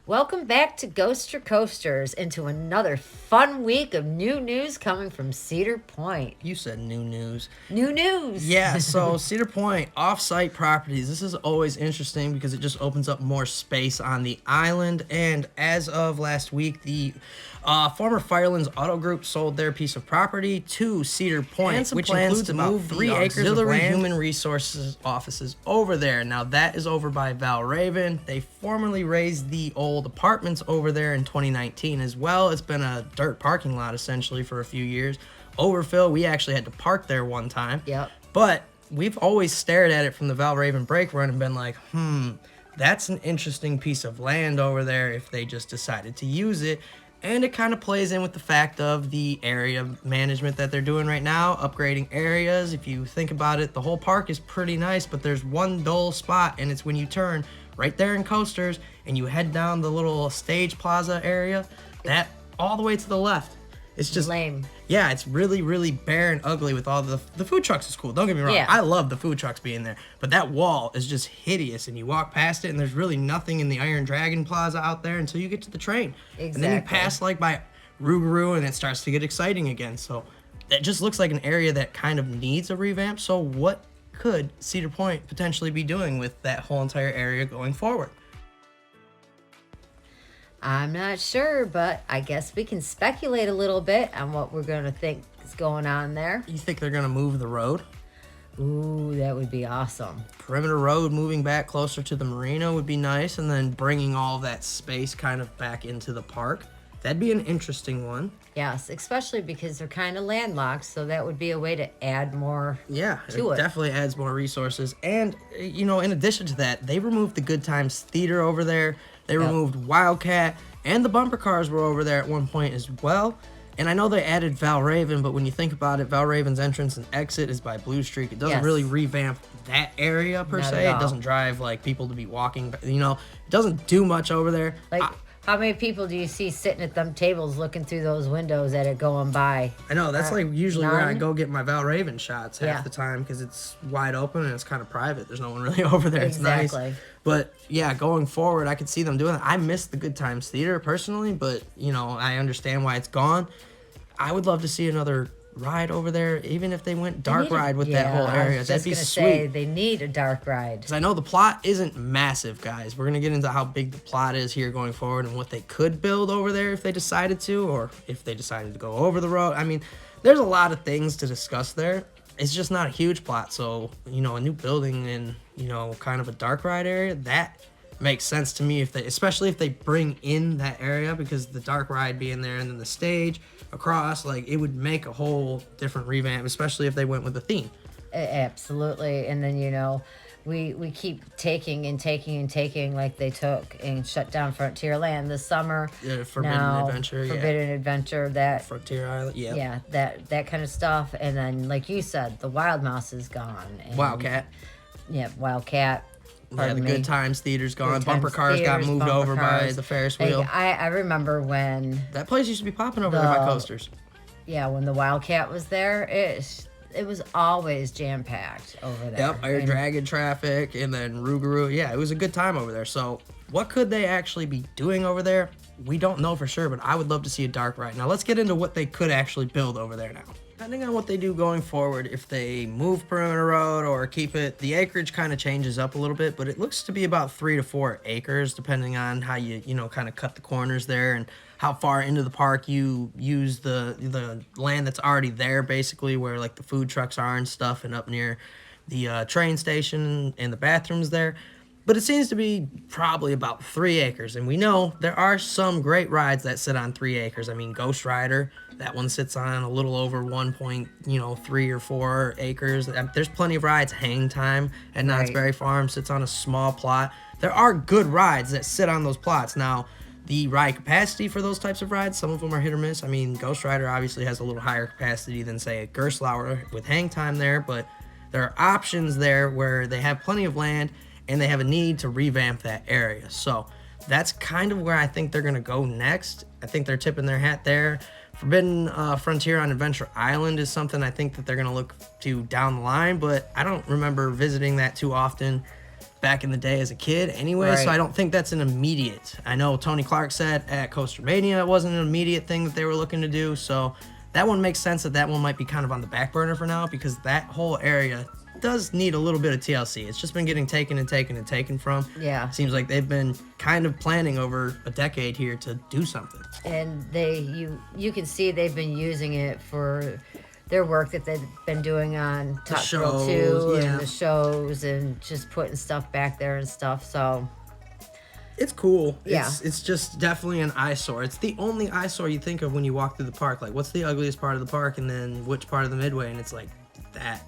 Welcome back to Ghoster Coasters into another fun week of new news coming from Cedar Point. You said new news. New news. Yeah, so Cedar Point, off-site properties. This is always interesting because it just opens up more space on the island. And as of last week, the former Firelands Auto Group sold their piece of property to Cedar Point, which includes about 3 acres of land. Human resources offices over there. Now that is over by Valraven. They formerly raised the old apartments over there in 2019 as well. It's been a dirt parking lot essentially for a few years. Overfill, we actually had to park there one time. Yep. But we've always stared at it from the Valraven brake run and been like, that's an interesting piece of land over there if they just decided to use it. And it kind of plays in with the fact of the area management that they're doing right now, upgrading areas. If you think about it, the whole park is pretty nice, but there's one dull spot, and it's when you turn right there in Coasters and you head down the little stage plaza area, that all the way to the left. It's just lame. Yeah, it's really, really bare and ugly with all the food trucks is cool. Don't get me wrong. Yeah. I love the food trucks being there. But that wall is just hideous, and you walk past it, and there's really nothing in the Iron Dragon Plaza out there until you get to the train. Exactly. And then you pass like by Rougarou, and it starts to get exciting again. So it just looks like an area that kind of needs a revamp. So what could Cedar Point potentially be doing with that whole entire area going forward? I'm not sure, but I guess we can speculate a little bit on what we're going to think is going on there. You think they're going to move the road? Ooh, that would be awesome. Perimeter Road moving back closer to the marina would be nice, and then bringing all that space kind of back into the park. That'd be an interesting one. Yes, especially because they're kind of landlocked, so that would be a way to add more to it. Definitely adds more resources. And, in addition to that, they removed the Good Times Theater over there. They removed Wildcat, and the bumper cars were over there at one point as well. And I know they added Valraven, but when you think about it, Valraven's entrance and exit is by Blue Streak. It doesn't really revamp that area per se. It doesn't drive like people to be walking. It doesn't do much over there. How many people do you see sitting at them tables looking through those windows that are going by? I know, that's like usually where I go get my Valraven shots half Yeah. the time because it's wide open and it's kind of private. There's no one really over there. It's Exactly. nice. But yeah, going forward, I could see them doing that. I miss the Good Times Theater personally, but I understand why it's gone. I would love to see another ride over there, even if they went dark ride with that whole area. That'd be sweet. Say they need a dark ride. Because I know the plot isn't massive, guys. We're going to get into how big the plot is here going forward and what they could build over there if they decided to, or if they decided to go over the road. I mean, there's a lot of things to discuss there. It's just not a huge plot. So, a new building and, kind of a dark ride area, that makes sense to me, especially if they bring in that area, because the dark ride being there and then the stage across, it would make a whole different revamp, especially if they went with the theme. Absolutely. And then, we keep taking and taking and taking, like they took and shut down Frontierland this summer. Yeah, Forbidden Adventure, that Frontier Island, yeah, that kind of stuff. And then, like you said, the Wild Mouse is gone. And, Wildcat. Yeah, Wildcat. Yeah, the Good Times Theater's gone. Bumper cars got moved over by the Ferris wheel. I remember when that place used to be popping over there by Coasters. Yeah, when the Wildcat was there, it was always jam-packed over there. Yep, Iron Dragon traffic, and then Rougarou. Yeah, it was a good time over there. So what could they actually be doing over there? We don't know for sure, but I would love to see a dark ride. Now let's get into what they could actually build over there now. Depending on what they do going forward, if they move Perimeter Road or keep it, the acreage kind of changes up a little bit, but it looks to be about 3 to 4 acres, depending on how you kind of cut the corners there and how far into the park you use the land that's already there, basically, where like the food trucks are and stuff, and up near the train station and the bathrooms there. But it seems to be probably about 3 acres. And we know there are some great rides that sit on 3 acres. I mean, Ghost Rider, that one sits on a little over 1.3 or 4 acres. There's plenty of rides. Hang Time at Knott's Berry Farm sits on a small plot. There are good rides that sit on those plots. Now, the ride capacity for those types of rides, some of them are hit or miss. I mean, Ghost Rider obviously has a little higher capacity than, say, a Gerstlauer with Hang Time there. But there are options there where they have plenty of land and they have a need to revamp that area. So that's kind of where I think they're going to go next. I think they're tipping their hat there. Forbidden Frontier on Adventure Island is something I think that they're going to look to down the line, but I don't remember visiting that too often back in the day as a kid anyway, Right. so I don't think that's an immediate. I know Tony Clark said at Coaster Mania it wasn't an immediate thing that they were looking to do, so that one makes sense that one might be kind of on the back burner for now, because that whole area does need a little bit of TLC. It's just been getting taken and taken and taken from. Yeah. Seems like they've been kind of planning over a decade here to do something. And you can see they've been using it for their work that they've been doing on Top Thrill 2 shows, yeah. and the shows, and just putting stuff back there and stuff. So It's cool. Yeah. It's just definitely an eyesore. It's the only eyesore you think of when you walk through the park. Like, what's the ugliest part of the park, and then which part of the Midway? And it's like that.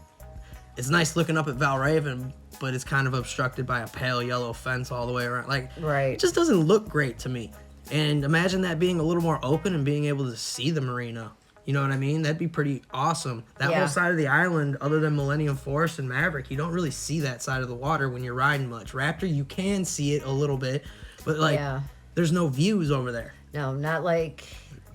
It's nice looking up at Valraven, but it's kind of obstructed by a pale yellow fence all the way around. Like, Right. it just doesn't look great to me. And imagine that being a little more open and being able to see the marina. You know what I mean? That'd be pretty awesome. That Yeah. whole side of the island, other than Millennium Forest and Maverick, you don't really see that side of the water when you're riding much. Raptor, you can see it a little bit, but like, Yeah. there's no views over there. no, not like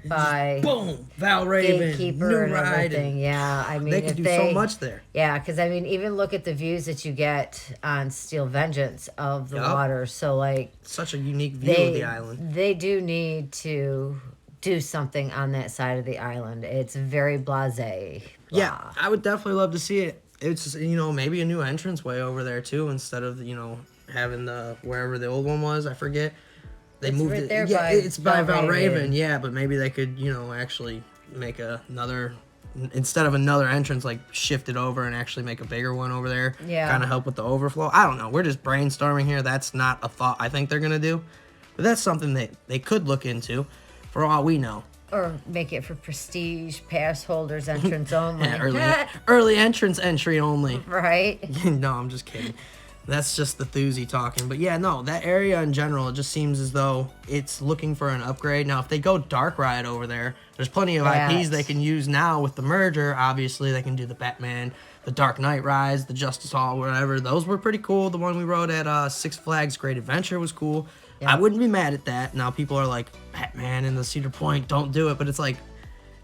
by Boom, Valraven, Gatekeeper new and ride. everything. Yeah, I mean, They if could do so much there. Yeah, because I mean, even look at the views that you get on Steel Vengeance of the Yup. water. So like, Such a unique view of the island. they do need to do something on that side of the island. It's very blasé. Yeah, blah. I would definitely love to see it. It's, maybe a new entranceway over there too, instead of, having the wherever the old one was, I forget. They It's moved right it. there Yeah, by it's by Valraven. Valraven. Yeah, but maybe they could, actually make another, instead of another entrance, like shift it over and actually make a bigger one over there. Yeah. Kind of help with the overflow. I don't know. We're just brainstorming here. That's not a thought I think they're gonna do, but that's something that they could look into, for all we know. Or make it for prestige pass holders entrance only. Yeah, early entrance entry only. Right? No, I'm just kidding. That's just the Thuzy talking. But yeah, no, that area in general, it just seems as though it's looking for an upgrade. Now, if they go dark ride over there, there's plenty of IPs they can use now with the merger. Obviously, they can do the Batman, the Dark Knight rides, the Justice Hall, whatever. Those were pretty cool. The one we rode at Six Flags Great Adventure was cool. Yeah. I wouldn't be mad at that. Now, people are like, Batman and the Cedar Point, don't do it. But it's like,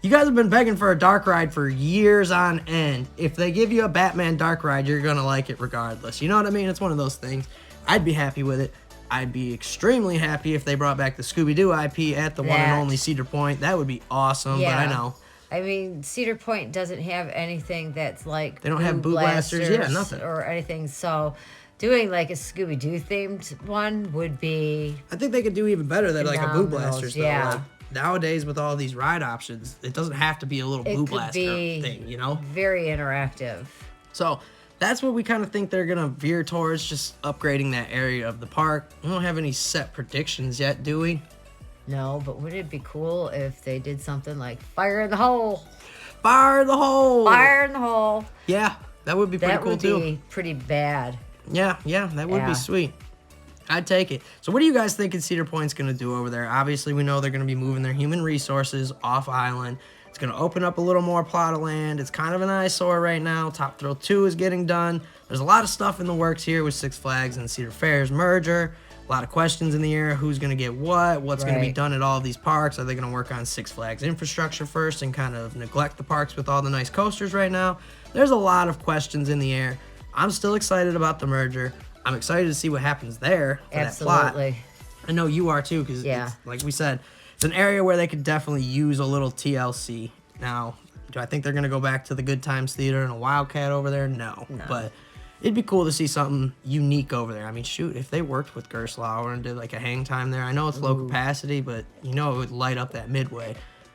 you guys have been begging for a dark ride for years on end. If they give you a Batman dark ride, you're going to like it regardless. You know what I mean? It's one of those things. I'd be happy with it. I'd be extremely happy if they brought back the Scooby-Doo IP at the one and only Cedar Point. That would be awesome, Yeah. but I know. I mean, Cedar Point doesn't have anything that's like They don't have Boo Blasters, yeah, nothing. or anything. So doing like a Scooby-Doo themed one would be I think they could do even better than like a Boo Phenomenals, Blasters, though. yeah. Like, nowadays, with all these ride options, it doesn't have to be a little it Boo could Blaster be thing, you know? very interactive. So that's what we kind of think they're going to veer towards, just upgrading that area of the park. We don't have any set predictions yet, do we? No, but would it be cool if they did something like fire in the hole? Fire the hole! Fire in the hole. Yeah, that would be pretty That cool would too. be pretty bad. Yeah, that would Yeah. be sweet. I'd take it. So what do you guys think Cedar Point's going to do over there? Obviously, we know they're going to be moving their human resources off island. It's going to open up a little more plot of land. It's kind of an eyesore right now. Top Thrill 2 is getting done. There's a lot of stuff in the works here with Six Flags and Cedar Fair's merger. A lot of questions in the air. Who's going to get what? What's going to be Right. done at all of these parks? Are they going to work on Six Flags infrastructure first and kind of neglect the parks with all the nice coasters right now? There's a lot of questions in the air. I'm still excited about the merger. I'm excited to see what happens there for that plot. Absolutely. I know you are too, because Yeah. like we said, it's an area where they could definitely use a little TLC. Now, do I think they're going to go back to the Good Times Theater and a Wildcat over there? No. But it'd be cool to see something unique over there. I mean, shoot, if they worked with Gerstlauer and did like a hang time there, I know it's low capacity, but it would light up that midway.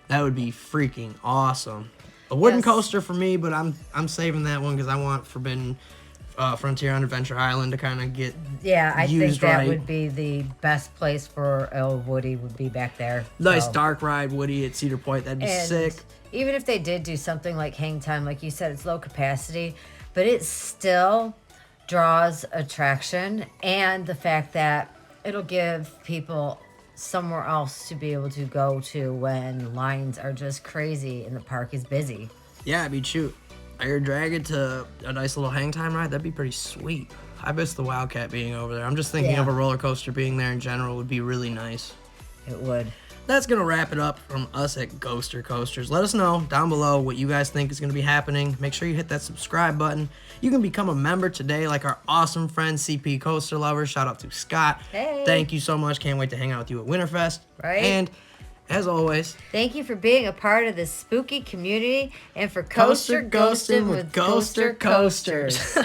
That would be freaking awesome. A wooden Yes. coaster for me, but I'm saving that one because I want Forbidden Frontier on Adventure Island to kind of get Yeah, I think used that right. would be the best place for El Woody would be back there. nice So- dark ride Woody at Cedar Point. That'd be And sick. even if they did do something like hang time, like you said, it's low capacity, but it still draws attraction, and the fact that it'll give people somewhere else to be able to go to when lines are just crazy and the park is busy. Yeah, I mean, shoot. Air drag it to a nice little hang time ride. That'd be pretty sweet. I miss the Wildcat being over there. I'm just thinking Yeah. of a roller coaster being there in general would be really nice. It would. That's going to wrap it up from us at Ghoster Coasters. Let us know down below what you guys think is going to be happening. Make sure you hit that subscribe button. You can become a member today like our awesome friend CP Coaster Lover. Shout out to Scott. Hey. Thank you so much. Can't wait to hang out with you at Winterfest. Right. And as always, thank you for being a part of this spooky community and for coaster ghosting with Ghoster Coasters.